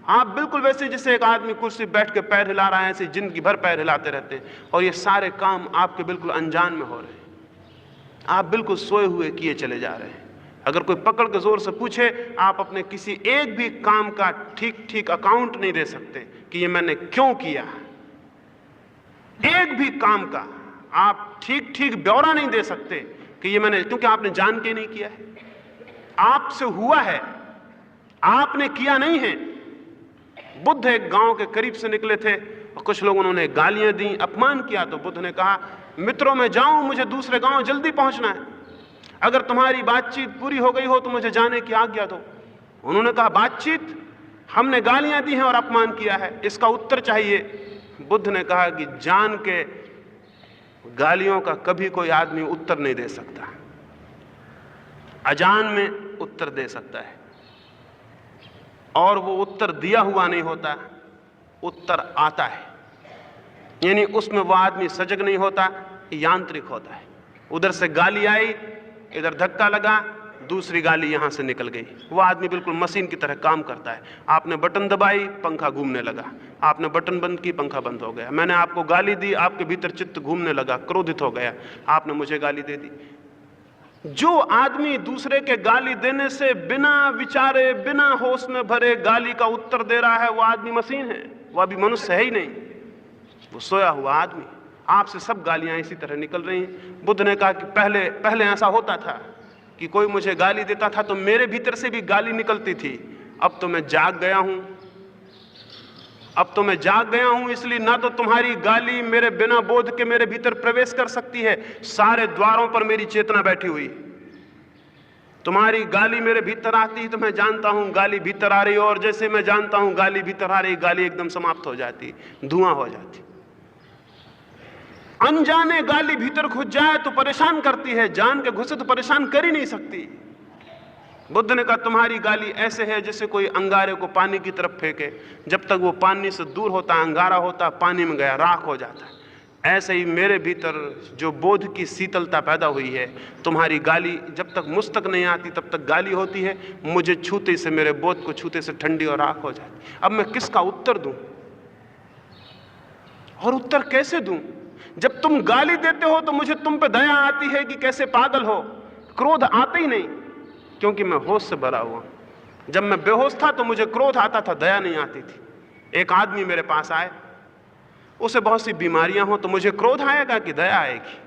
[SPEAKER 1] आप बिल्कुल वैसे जैसे एक आदमी कुर्सी बैठ के पैर हिला रहा है, ऐसे जिंदगी भर पैर हिलाते रहते हैं, और ये सारे काम आपके बिल्कुल अनजान में हो रहे हैं। आप बिल्कुल सोए हुए किए चले जा रहे हैं। अगर कोई पकड़ के जोर से पूछे, आप अपने किसी एक भी काम का ठीक ठीक अकाउंट नहीं दे सकते कि ये मैंने क्यों किया। एक भी काम का आप ठीक ठीक ब्यौरा नहीं दे सकते कि ये मैंने, क्योंकि आपने जान के नहीं किया है, आपसे हुआ है, आपने किया नहीं है। बुद्ध एक गांव के करीब से निकले थे और कुछ लोगों ने उन्हें गालियां दी, अपमान किया, तो बुद्ध ने कहा, मित्रों मैं जाऊं, मुझे दूसरे गांव जल्दी पहुंचना है, अगर तुम्हारी बातचीत पूरी हो गई हो तो मुझे जाने की आज्ञा दो। उन्होंने कहा, बातचीत? हमने गालियां दी हैं और अपमान किया है, इसका उत्तर चाहिए। बुद्ध ने कहा कि जान के गालियों का कभी कोई आदमी उत्तर नहीं दे सकता, अजान में उत्तर दे सकता है, और वो उत्तर दिया हुआ नहीं होता, उत्तर आता है, यानी उसमें वो आदमी सजग नहीं होता, यांत्रिक होता है। उधर से गाली आई, इधर धक्का लगा, दूसरी गाली यहां से निकल गई, वो आदमी बिल्कुल मशीन की तरह काम करता है। आपने बटन दबाई, पंखा घूमने लगा, आपने बटन बंद की, पंखा बंद हो गया। मैंने आपको गाली दी, आपके भीतर चित्त घूमने लगा, क्रोधित हो गया, आपने मुझे गाली दे दी। जो आदमी दूसरे के गाली देने से बिना विचारे, बिना होश में भरे गाली का उत्तर दे रहा है, वो आदमी मशीन है, वो अभी मनुष्य है ही नहीं, वो सोया हुआ आदमी। आपसे सब गालियां इसी तरह निकल रही हैं। बुद्ध ने कहा कि पहले ऐसा होता था कि कोई मुझे गाली देता था तो मेरे भीतर से भी गाली निकलती थी, अब तो मैं जाग गया हूं, अब तो मैं जाग गया हूं, इसलिए ना तो तुम्हारी गाली मेरे बिना बोध के मेरे भीतर प्रवेश कर सकती है, सारे द्वारों पर मेरी चेतना बैठी हुई। तुम्हारी गाली मेरे भीतर आती है तो मैं जानता हूं गाली भीतर आ रही, और जैसे मैं जानता हूं गाली भीतर आ रही, गाली एकदम समाप्त हो जाती, धुआं हो जाती। अनजाने गाली भीतर घुस जाए तो परेशान करती है, जान के घुसे तो परेशान कर ही नहीं सकती। बुद्ध ने कहा तुम्हारी गाली ऐसे है जैसे कोई अंगारे को पानी की तरफ फेंके, जब तक वो पानी से दूर होता, अंगारा होता, पानी में गया, राख हो जाता है। ऐसे ही मेरे भीतर जो बोध की शीतलता पैदा हुई है, तुम्हारी गाली जब तक मुझ तक नहीं आती तब तक गाली होती है, मुझे छूते से, मेरे बोध को छूते से ठंडी और राख हो जाती। अब मैं किसका उत्तर दूं, और उत्तर कैसे दूं? जब तुम गाली देते हो तो मुझे तुम पे दया आती है कि कैसे पागल हो, क्रोध आता ही नहीं, क्योंकि मैं होश से भरा हुआ। जब मैं बेहोश था तो मुझे क्रोध आता था, दया नहीं आती थी। एक आदमी मेरे पास आए, उसे बहुत सी बीमारियां हो तो मुझे क्रोध आएगा कि दया आएगी?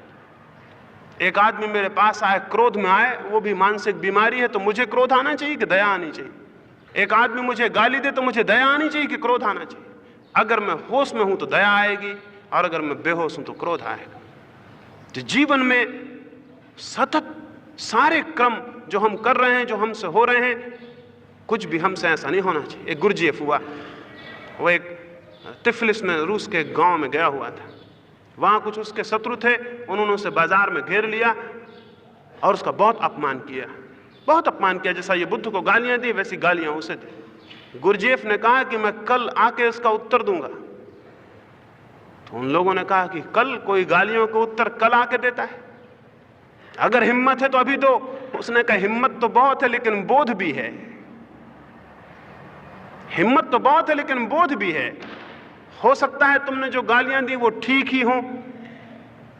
[SPEAKER 1] एक आदमी मेरे पास आए, क्रोध में आए, वो भी मानसिक बीमारी है, तो मुझे क्रोध आना चाहिए कि दया आनी चाहिए? एक आदमी मुझे गाली दे तो मुझे दया आनी चाहिए कि क्रोध आना चाहिए? अगर मैं होश में हूं तो दया आएगी, और अगर मैं बेहोश हूं तो क्रोध आएगा। तो जीवन में सतत सारे क्रम जो हम कर रहे हैं, जो हमसे हो रहे हैं, कुछ भी हमसे ऐसा नहीं होना चाहिए। एक गुरजेफ हुआ, वो एक तिफलिस में, रूस के गांव में गया हुआ था। वहां कुछ उसके शत्रु थे, उन्होंने उसे बाजार में घेर लिया और उसका बहुत अपमान किया, बहुत अपमान किया। जैसा ये बुद्ध को गालियां दी वैसी गालियां उसे दी। गुरजेफ ने कहा कि मैं कल आके इसका उत्तर दूंगा। तो उन लोगों ने कहा कि कल? कोई गालियों का उत्तर कल आके देता है? अगर हिम्मत है तो अभी दो। उसने कहा हिम्मत तो बहुत है लेकिन बोध भी है, हिम्मत तो बहुत है लेकिन बोध भी है। हो सकता है तुमने जो गालियां दी वो ठीक ही हो,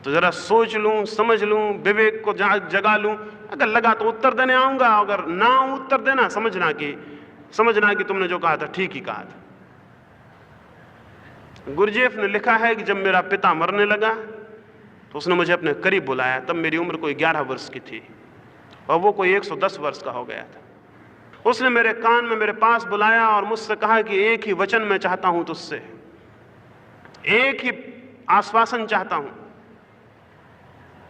[SPEAKER 1] तो जरा सोच लूं, समझ लूं, विवेक को जगा लूं, अगर लगा तो उत्तर देने आऊंगा, अगर ना उत्तर देना समझना कि तुमने जो कहा था ठीक ही कहा था। गुरजेफ ने लिखा है कि जब मेरा पिता मरने लगा तो उसने मुझे अपने करीब बुलाया, तब मेरी उम्र कोई 11 वर्ष की थी और वो कोई 110 वर्ष का हो गया था। उसने मेरे कान में मेरे पास बुलाया और मुझसे कहा कि एक ही वचन मैं चाहता हूं तुझसे, एक ही आश्वासन चाहता हूं,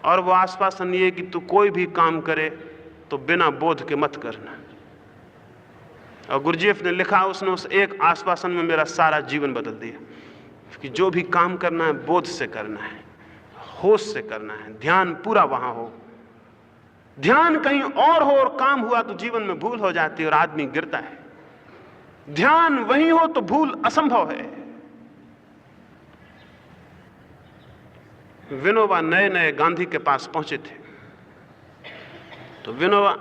[SPEAKER 1] और वो आश्वासन ये कि तू कोई भी काम करे तो बिना बोध के मत करना। और गुरजेफ ने लिखा, उसने उस एक आश्वासन में मेरा सारा जीवन बदल दिया कि जो भी काम करना है बोध से करना है, होश से करना है, ध्यान पूरा वहां हो। ध्यान कहीं और हो और काम हुआ तो जीवन में भूल हो जाती है और आदमी गिरता है। ध्यान वहीं हो तो भूल असंभव है। विनोबा नए नए गांधी के पास पहुंचे थे, तो विनोबा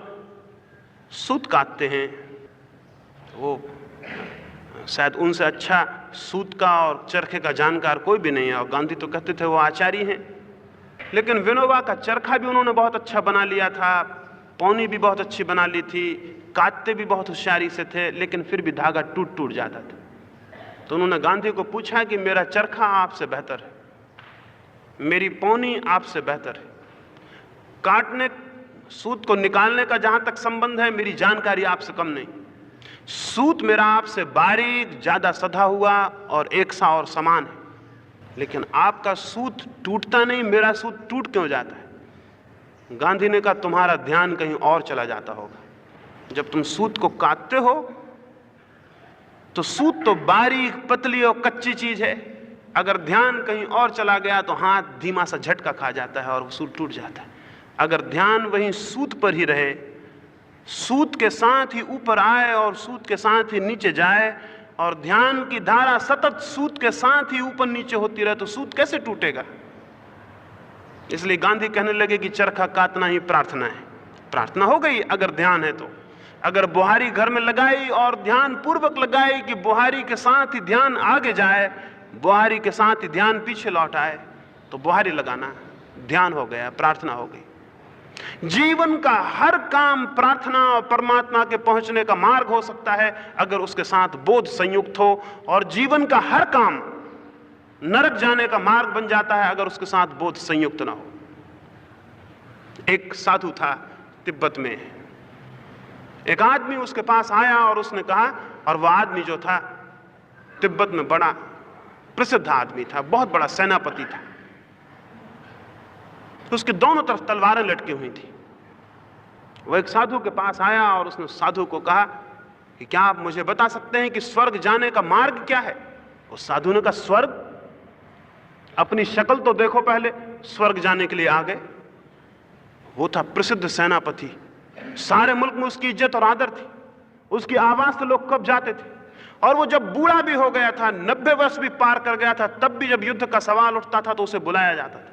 [SPEAKER 1] सूत काटते हैं, वो शायद उनसे अच्छा सूत का और चरखे का जानकार कोई भी नहीं है, और गांधी तो कहते थे वो आचार्य हैं। लेकिन विनोबा का चरखा भी उन्होंने बहुत अच्छा बना लिया था, पौनी भी बहुत अच्छी बना ली थी, काटते भी बहुत होशियारी से थे, लेकिन फिर भी धागा टूट टूट जाता था। तो उन्होंने गांधी को पूछा कि मेरा चरखा आपसे बेहतर है, मेरी पौनी आपसे बेहतर है, काटने सूत को निकालने का जहां तक संबंध है मेरी जानकारी आपसे कम नहीं, सूत मेरा आपसे बारीक, ज्यादा सधा हुआ और एक सा और समान है, लेकिन आपका सूत टूटता नहीं, मेरा सूत टूट क्यों जाता है? गांधी ने कहा तुम्हारा ध्यान कहीं और चला जाता होगा। जब तुम सूत को काटते हो तो सूत तो बारीक, पतली और कच्ची चीज है, अगर ध्यान कहीं और चला गया तो हाथ धीमा सा झटका खा जाता है और सूत टूट जाता है। अगर ध्यान वहीं सूत पर ही रहे, सूत के साथ ही ऊपर आए और सूत के साथ ही नीचे जाए, और ध्यान की धारा सतत सूत के साथ ही ऊपर नीचे होती रहे, तो सूत कैसे टूटेगा? इसलिए गांधी कहने लगे कि चरखा काटना ही प्रार्थना है। प्रार्थना हो गई अगर ध्यान है तो। अगर बुहारी घर में लगाई और ध्यान पूर्वक लगाई कि बुहारी के साथ ही ध्यान आगे जाए, बुहारी के साथ ही ध्यान पीछे लौट आए, तो बुहारी लगाना ध्यान हो गया, प्रार्थना हो गई। जीवन का हर काम प्रार्थना और परमात्मा के पहुंचने का मार्ग हो सकता है अगर उसके साथ बोध संयुक्त हो, और जीवन का हर काम नरक जाने का मार्ग बन जाता है अगर उसके साथ बोध संयुक्त ना हो। एक साधु था तिब्बत में, एक आदमी उसके पास आया और उसने कहा, और वह आदमी जो था तिब्बत में बड़ा प्रसिद्ध आदमी था, बहुत बड़ा सेनापति था, उसके दोनों तरफ तलवारें लटकी हुई थी। वह एक साधु के पास आया और उसने साधु को कहा कि क्या आप मुझे बता सकते हैं कि स्वर्ग जाने का मार्ग क्या है? उस साधु ने कहा, स्वर्ग? अपनी शक्ल तो देखो पहले, स्वर्ग जाने के लिए आ गए। वो था प्रसिद्ध सेनापति, सारे मुल्क में उसकी इज्जत और आदर थी, उसकी आवाज से लोग कब जाते थे। और वो जब बूढ़ा भी हो गया था, 90 वर्ष भी पार कर गया था, तब भी जब युद्ध का सवाल उठता था तो उसे बुलाया जाता था,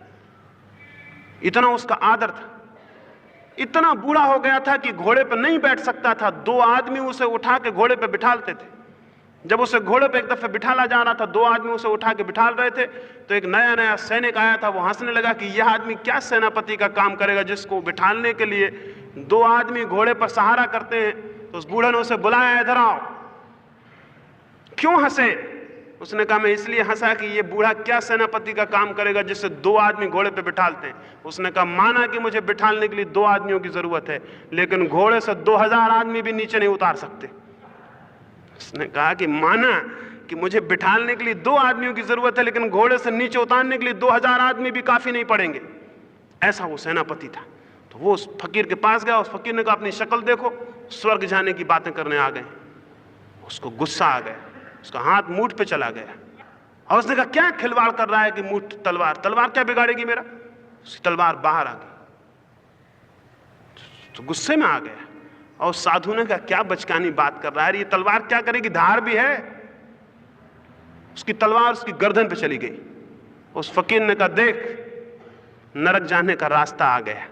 [SPEAKER 1] इतना उसका आदर था। इतना बूढ़ा हो गया था कि घोड़े पर नहीं बैठ सकता था, 2 आदमी उसे उठा के घोड़े पर बिठालते थे। जब उसे घोड़े पे एक दफे बिठाला जा रहा था, 2 आदमी उसे उठा के बिठाल रहे थे, तो एक नया नया सैनिक आया था, वो हंसने लगा कि यह आदमी क्या सेनापति का काम करेगा जिसको बिठालने के लिए 2 आदमी घोड़े पर सहारा करते हैं। तो उस बूढ़े ने उसे बुलाया, इधर आओ। क्यों हंसे? उसने कहा, मैं इसलिए हंसा कि ये बूढ़ा क्या सेनापति का काम करेगा जिससे 2 आदमी घोड़े पे बिठालते हैं। उसने कहा, माना कि मुझे बिठालने के लिए 2 आदमियों की जरूरत है, लेकिन घोड़े से 2000 आदमी भी नीचे नहीं उतार सकते। उसने कहा कि माना कि मुझे बिठालने के लिए 2 आदमियों की जरूरत है, लेकिन घोड़े से नीचे उतारने के लिए 2000 आदमी भी काफी नहीं पड़ेंगे। ऐसा वो सेनापति था। तो वो उस फकीर के पास गया, उस फकीर ने कहा, अपनी शक्ल देखो, स्वर्ग जाने की बातें करने आ गए। उसको गुस्सा आ गया, उसका हाथ मूठ पे चला गया और उसने कहा, क्या खिलवाड़ कर रहा है कि मूठ तलवार, तलवार क्या बिगाड़ेगी मेरा? उसकी तलवार बाहर आ गई। तो गुस्से में आ गया और साधु ने कहा, क्या बचकानी बात कर रहा है, ये तलवार क्या करेगी, धार भी है। उसकी तलवार उसकी गर्दन पे चली गई। उस फकीर ने कहा, देख नरक जाने का रास्ता आ गया।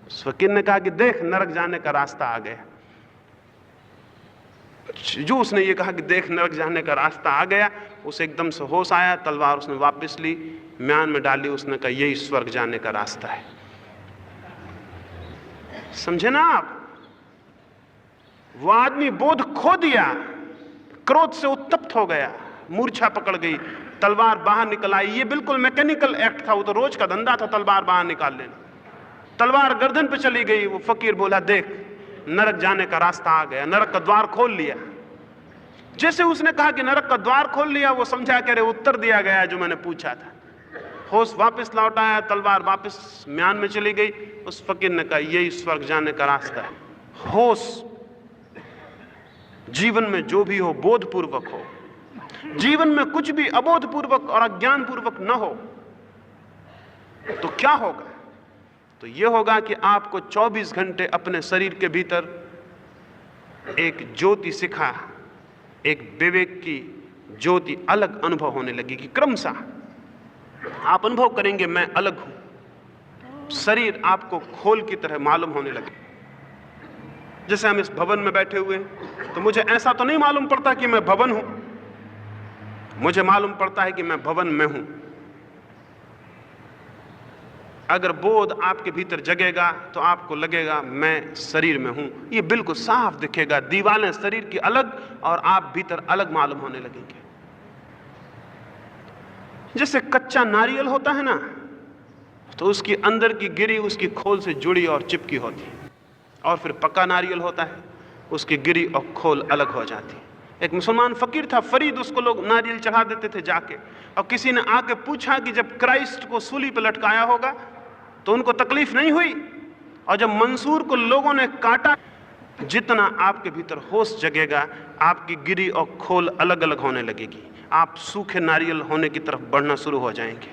[SPEAKER 1] उस फकीर ने कहा कि देख नरक जाने का रास्ता आ गया। जो उसने ये कहा कि देख नरक जाने का रास्ता आ गया, उसे एकदम से होश आया, तलवार उसने वापस ली, म्यान में डाली। उसने कहा, यही स्वर्ग जाने का रास्ता है। समझे ना आप? वो आदमी बोध खो दिया, क्रोध से उत्तप्त हो गया, मूर्छा पकड़ गई, तलवार बाहर निकल आई। ये बिल्कुल मैकेनिकल एक्ट था, वो तो रोज का धंधा था तलवार बाहर निकाल लेना। तलवार गर्दन पे चली गई। वो फकीर बोला, देख नरक जाने का रास्ता आ गया, नरक का द्वार खोल लिया। जैसे उसने कहा कि नरक का द्वार खोल लिया, वो समझा कि अरे उत्तर दिया गया जो मैंने पूछा था। होश वापस लौट आया, तलवार वापस म्यान में चली गई। उस फकीर ने कहा, यही स्वर्ग जाने का रास्ता है। होश जीवन में जो भी हो बोधपूर्वक हो, जीवन में कुछ भी अबोधपूर्वक और अज्ञान पूर्वक न हो तो क्या होगा? तो यह होगा कि आपको 24 घंटे अपने शरीर के भीतर एक ज्योति शिखा, एक विवेक की ज्योति अलग अनुभव होने लगेगी। क्रमशः आप अनुभव करेंगे, मैं अलग हूं। शरीर आपको खोल की तरह मालूम होने लगे। जैसे हम इस भवन में बैठे हुए हैं, तो मुझे ऐसा तो नहीं मालूम पड़ता कि मैं भवन हूं, मुझे मालूम पड़ता है कि मैं भवन में हूं। अगर बोध आपके भीतर जगेगा तो आपको लगेगा मैं शरीर में हूं। ये बिल्कुल साफ दिखेगा, दीवारें शरीर की अलग और आप भीतर अलग मालूम होने लगेंगे। जैसे कच्चा नारियल होता है ना, तो उसकी अंदर की गिरी उसकी खोल से जुड़ी और चिपकी होती है, और फिर पक्का नारियल होता है, उसकी गिरी और खोल अलग हो जाती है। एक मुसलमान फकीर था फरीद, उसको लोग नारियल चढ़ा देते थे जाके, और किसी ने आके पूछा कि जब क्राइस्ट को सूली पर लटकाया होगा तो उनको तकलीफ नहीं हुई, और जब मंसूर को लोगों ने काटा, जितना आपके भीतर होश जगेगा आपकी गिरी और खोल अलग अलग होने लगेगी। आप सूखे नारियल होने की तरफ बढ़ना शुरू हो जाएंगे।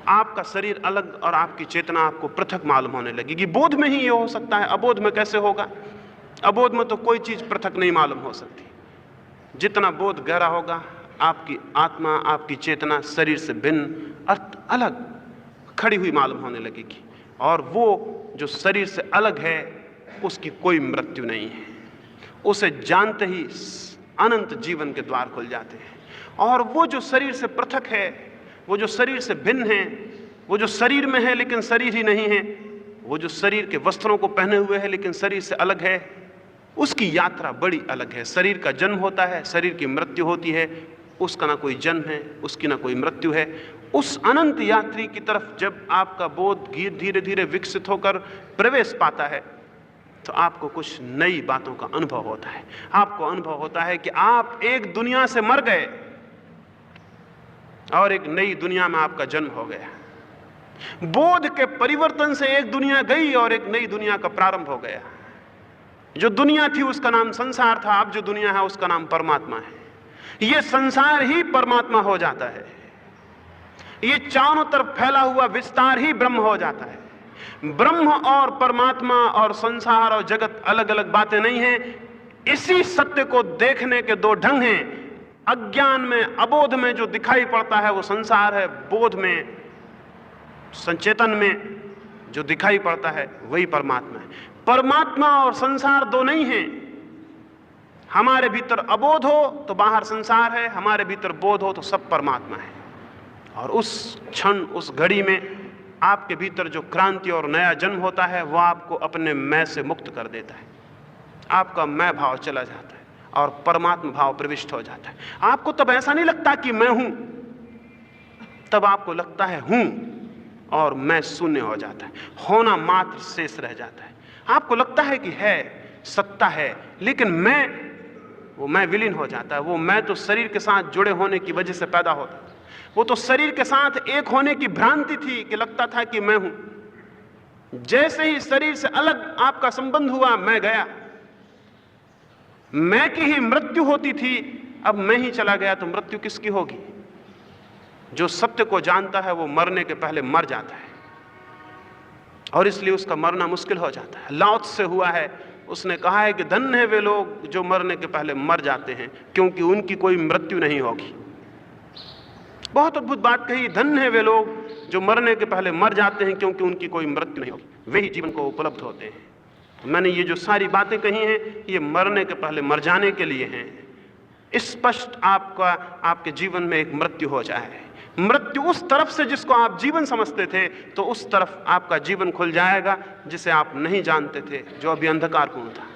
[SPEAKER 1] आपका शरीर अलग और आपकी चेतना आपको पृथक मालूम होने लगेगी। बोध में ही ये हो सकता है, अबोध में कैसे होगा? अबोध में तो कोई चीज पृथक नहीं मालूम हो सकती। जितना बोध गहरा होगा, आपकी आत्मा, आपकी चेतना शरीर से भिन्न, अर्थ अलग खड़ी हुई मालूम होने लगेगी। और वो जो शरीर से अलग है उसकी कोई मृत्यु नहीं है। उसे जानते ही अनंत जीवन के द्वार खुल जाते हैं। और वो जो शरीर से पृथक है, वो जो शरीर से भिन्न है, वो जो शरीर में है लेकिन शरीर ही नहीं है, वो जो शरीर के वस्त्रों को पहने हुए है लेकिन शरीर से अलग है, उसकी यात्रा बड़ी अलग है। शरीर का जन्म होता है, शरीर की मृत्यु होती है, उसका ना कोई जन्म है, उसकी ना कोई मृत्यु है। उस अनंत यात्री की तरफ जब आपका बोध धीरे धीरे विकसित होकर प्रवेश पाता है तो आपको कुछ नई बातों का अनुभव होता है। आपको अनुभव होता है कि आप एक दुनिया से मर गए और एक नई दुनिया में आपका जन्म हो गया। बोध के परिवर्तन से एक दुनिया गई और एक नई दुनिया का प्रारंभ हो गया। जो दुनिया थी उसका नाम संसार था, अब जो दुनिया है उसका नाम परमात्मा है। यह संसार ही परमात्मा हो जाता है, ये चारों तरफ फैला हुआ विस्तार ही ब्रह्म हो जाता है। ब्रह्म और परमात्मा और संसार और जगत अलग अलग बातें नहीं हैं। इसी सत्य को देखने के दो ढंग हैं। अज्ञान में, अबोध में जो दिखाई पड़ता है वो संसार है, बोध में, संचेतन में जो दिखाई पड़ता है वही परमात्मा है। परमात्मा और संसार दो नहीं हैं। हमारे भीतर अबोध हो तो बाहर संसार है, हमारे भीतर बोध हो तो सब परमात्मा है। और उस क्षण, उस घड़ी में आपके भीतर जो क्रांति और नया जन्म होता है वो आपको अपने मैं से मुक्त कर देता है। आपका मैं भाव चला जाता है और परमात्मा भाव प्रविष्ट हो जाता है। आपको तब ऐसा नहीं लगता कि मैं हूं, तब आपको लगता है हूं और मैं शून्य हो जाता है। होना मात्र शेष रह जाता है। आपको लगता है कि है, सत्ता है, लेकिन वो मैं विलीन हो जाता है। वो मैं तो शरीर के साथ जुड़े होने की वजह से पैदा होता है। वो तो शरीर के साथ एक होने की भ्रांति थी कि लगता था कि मैं हूं। जैसे ही शरीर से अलग आपका संबंध हुआ, मैं गया। मैं की ही मृत्यु होती थी, अब मैं ही चला गया तो मृत्यु किसकी होगी? जो सत्य को जानता है वो मरने के पहले मर जाता है और इसलिए उसका मरना मुश्किल हो जाता है। लाओ से हुआ है, उसने कहा है कि धन्य है वे लोग जो मरने के पहले मर जाते हैं क्योंकि उनकी कोई मृत्यु नहीं होगी। बहुत अद्भुत बात कही, धन्य है वे लोग जो मरने के पहले मर जाते हैं क्योंकि उनकी कोई मृत्यु नहीं होगी, वे ही जीवन को उपलब्ध होते हैं। मैंने ये जो सारी बातें कही हैं ये मरने के पहले मर जाने के लिए हैं। स्पष्ट आपके जीवन में एक मृत्यु हो जाए, मृत्यु उस तरफ से जिसको आप जीवन समझते थे, तो उस तरफ आपका जीवन खुल जाएगा जिसे आप नहीं जानते थे, जो अभी अंधकारपूर्ण था।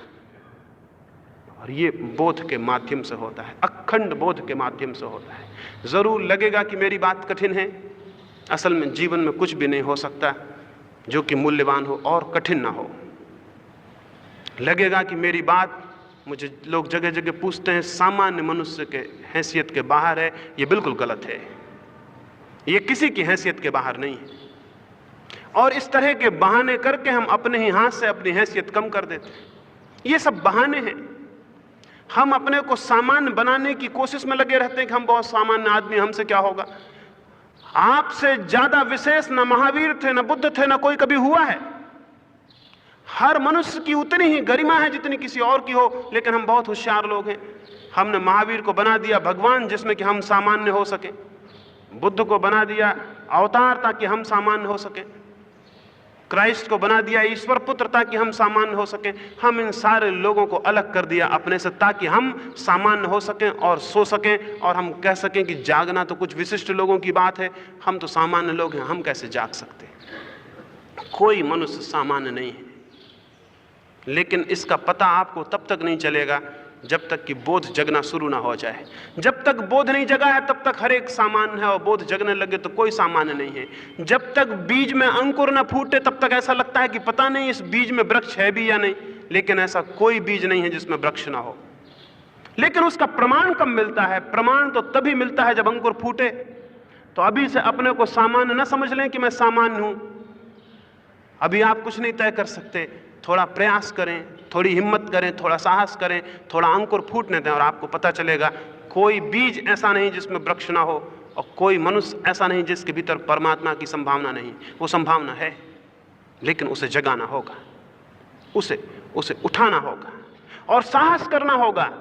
[SPEAKER 1] और ये बोध के माध्यम से होता है, अखंड बोध के माध्यम से होता है। जरूर लगेगा कि मेरी बात कठिन है, असल में जीवन में कुछ भी नहीं हो सकता जो कि मूल्यवान हो और कठिन ना हो। लगेगा कि मेरी बात, मुझे लोग जगह जगह पूछते हैं, सामान्य मनुष्य के हैसियत के बाहर है। ये बिल्कुल गलत है, ये किसी की हैसियत के बाहर नहीं है। और इस तरह के बहाने करके हम अपने ही हाथ से अपनी हैसियत कम कर देते हैं। ये सब बहाने हैं। हम अपने को सामान्य बनाने की कोशिश में लगे रहते हैं कि हम बहुत सामान्य आदमी, हमसे क्या होगा। आपसे ज्यादा विशेष न महावीर थे, न बुद्ध थे, न कोई कभी हुआ है। हर मनुष्य की उतनी ही गरिमा है जितनी किसी और की हो, लेकिन हम बहुत होशियार लोग हैं। हमने महावीर को बना दिया भगवान जिसमें कि हम सामान्य हो सके, बुद्ध को बना दिया अवतार ताकि हम सामान्य हो सके, क्राइस्ट को बना दिया ईश्वर पुत्र ताकि हम सामान्य हो सकें। हम इन सारे लोगों को अलग कर दिया अपने से ताकि हम सामान्य हो सकें और सो सकें, और हम कह सकें कि जागना तो कुछ विशिष्ट लोगों की बात है, हम तो सामान्य लोग हैं, हम कैसे जाग सकते हैं। कोई मनुष्य सामान्य नहीं है। लेकिन इसका पता आपको तब तक नहीं चलेगा जब तक कि बोध जगना शुरू ना हो जाए। जब तक बोध नहीं जगा है तब तक हर एक सामान्य है, और बोध जगने लगे तो कोई सामान्य नहीं है। जब तक बीज में अंकुर ना फूटे तब तक ऐसा लगता है कि पता नहीं इस बीज में वृक्ष है भी या नहीं, लेकिन ऐसा कोई बीज नहीं है जिसमें वृक्ष ना हो। लेकिन उसका प्रमाण कब मिलता है? प्रमाण तो तभी मिलता है जब अंकुर फूटे। तो अभी से अपने को सामान्य न समझ लें कि मैं सामान्य हूं। अभी आप कुछ नहीं तय कर सकते। थोड़ा प्रयास करें, थोड़ी हिम्मत करें, थोड़ा साहस करें, थोड़ा अंकुर फूटने दें और आपको पता चलेगा कोई बीज ऐसा नहीं जिसमें वृक्ष ना हो, और कोई मनुष्य ऐसा नहीं जिसके भीतर परमात्मा की संभावना नहीं। वो संभावना है, लेकिन उसे जगाना होगा, उसे उठाना होगा और साहस करना होगा।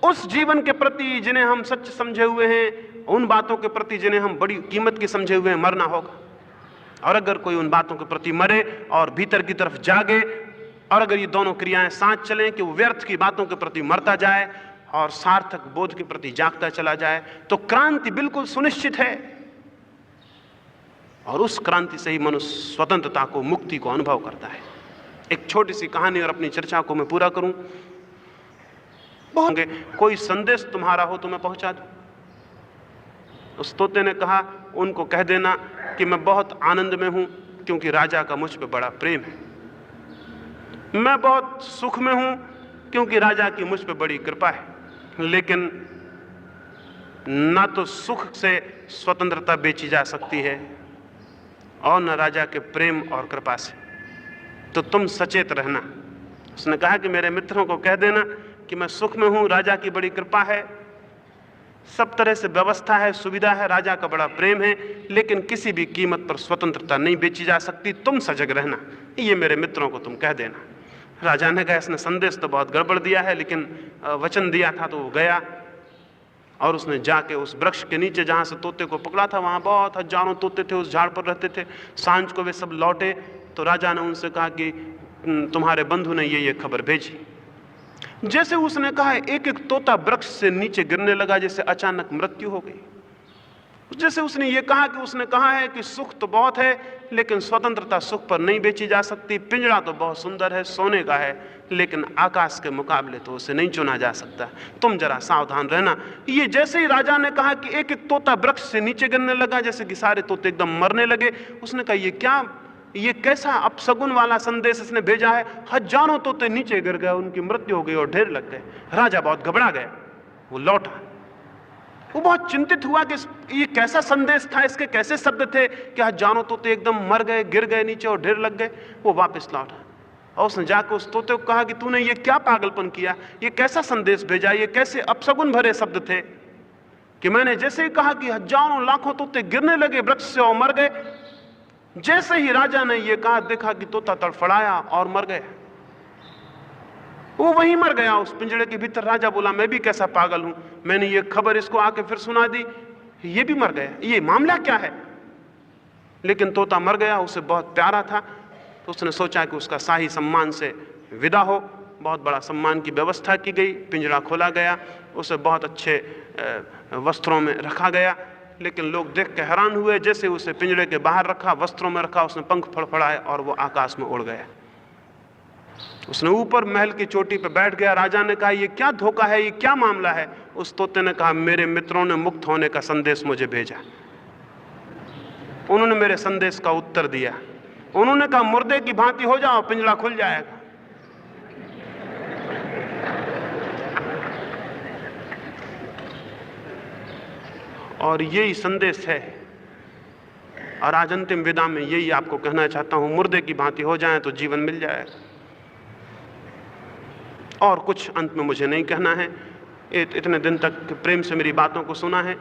[SPEAKER 1] उस जीवन के प्रति जिन्हें हम सच समझे हुए हैं, उन बातों के प्रति जिन्हें हम बड़ी कीमत की समझे हुए हैं, मरना होगा। और अगर कोई उन बातों के प्रति मरे और भीतर की तरफ जागे, और अगर ये दोनों क्रियाएं साथ चलें कि वो व्यर्थ की बातों के प्रति मरता जाए और सार्थक बोध के प्रति जागता चला जाए, तो क्रांति बिल्कुल सुनिश्चित है। और उस क्रांति से ही मनुष्य स्वतंत्रता को, मुक्ति को अनुभव करता है। एक छोटी सी कहानी और अपनी चर्चा को मैं पूरा करूं। कोई संदेश तुम्हारा हो तो मैं पहुंचा दूं। उस तोते ने कहा, उनको कह देना कि मैं बहुत आनंद में हूं क्योंकि राजा का मुझ पे बड़ा प्रेम है। मैं बहुत सुख में हूं क्योंकि राजा की मुझ पे बड़ी कृपा है। लेकिन ना तो सुख से स्वतंत्रता बेची जा सकती है और न राजा के प्रेम और कृपा से। तो तुम सचेत रहना। उसने कहा कि मेरे मित्रों को कह देना कि मैं सुख में हूं, राजा की बड़ी कृपा है, सब तरह से व्यवस्था है, सुविधा है, राजा का बड़ा प्रेम है, लेकिन किसी भी कीमत पर स्वतंत्रता नहीं बेची जा सकती। तुम सजग रहना, ये मेरे मित्रों को तुम कह देना। राजा ने कहा, इसने संदेश तो बहुत गड़बड़ दिया है, लेकिन वचन दिया था तो वो गया और उसने जाके उस वृक्ष के नीचे जहां से तोते को पकड़ा था, वहां बहुत हजारों तोते थे, उस झाड़ पर रहते थे। सांझ को वे सब लौटे तो राजा ने उनसे कहा कि तुम्हारे बंधु ने ये खबर भेजी। जैसे उसने कहा, एक एक तोता वृक्ष से नीचे गिरने लगा, जैसे अचानक मृत्यु हो गई। जैसे उसने ये कहा कि उसने कहा है कि सुख तो बहुत है, लेकिन स्वतंत्रता सुख पर नहीं बेची जा सकती। पिंजड़ा तो बहुत सुंदर है, सोने का है, लेकिन आकाश के मुकाबले तो उसे नहीं चुना जा सकता। तुम जरा सावधान रहना। ये जैसे ही राजा ने कहा कि एक एक तोता वृक्ष से नीचे गिरने लगा, जैसे कि सारे तोते एकदम मरने लगे। उसने कहा, ये क्या, ये कैसा अपशगुन वाला संदेश इसने भेजा है। हजारों तोते नीचे गिर गए, उनकी मृत्यु हो गई और ढेर लग गए। राजा बहुत घबरा गया, वो लौटा। वो बहुत चिंतित हुआ कि ये कैसा संदेश था, इसके कैसे शब्द थे कि हजारों तोते एकदम मर गए, गिर गए नीचे और ढेर लग गए। वो वापस लौटा और उसने जाकर उस तोते को कहा कि तूने ये क्या पागलपन किया, ये कैसा संदेश भेजा, ये कैसे अपशगुन भरे शब्द थे कि मैंने जैसे ही कहा कि हजारों लाखों तोते गिरने लगे वृक्ष से और मर गए, जैसे ही राजा ने ये कहा, देखा कि तोता तड़फड़ाया और मर गया। वो वहीं मर गया उस पिंजड़े के भीतर। राजा बोला, मैं भी कैसा पागल हूं, मैंने ये खबर इसको आके फिर सुना दी, ये भी मर गया, ये मामला क्या है। लेकिन तोता मर गया, उसे बहुत प्यारा था, तो उसने सोचा कि उसका शाही सम्मान से विदा हो। बहुत बड़ा सम्मान की व्यवस्था की गई, पिंजड़ा खोला गया, उसे बहुत अच्छे वस्त्रों में रखा गया। लेकिन लोग देख के हैरान हुए, जैसे उसे पिंजड़े के बाहर रखा, वस्त्रों में रखा, उसने पंख फड़फड़ाए और वो आकाश में उड़ गया। उसने ऊपर महल की चोटी पर बैठ गया। राजा ने कहा, ये क्या धोखा है, ये क्या मामला है। उस तोते ने कहा, मेरे मित्रों ने मुक्त होने का संदेश मुझे भेजा, उन्होंने मेरे संदेश का उत्तर दिया। उन्होंने कहा, मुर्दे की भांति हो जाओ, पिंजड़ा खुल जाएगा। और यही संदेश है। और आज अंतिम विदा में यही आपको कहना चाहता हूं, मुर्दे की भांति हो जाएं तो जीवन मिल जाएगा। और कुछ अंत में मुझे नहीं कहना है। इतने दिन तक प्रेम से मेरी बातों को सुना है,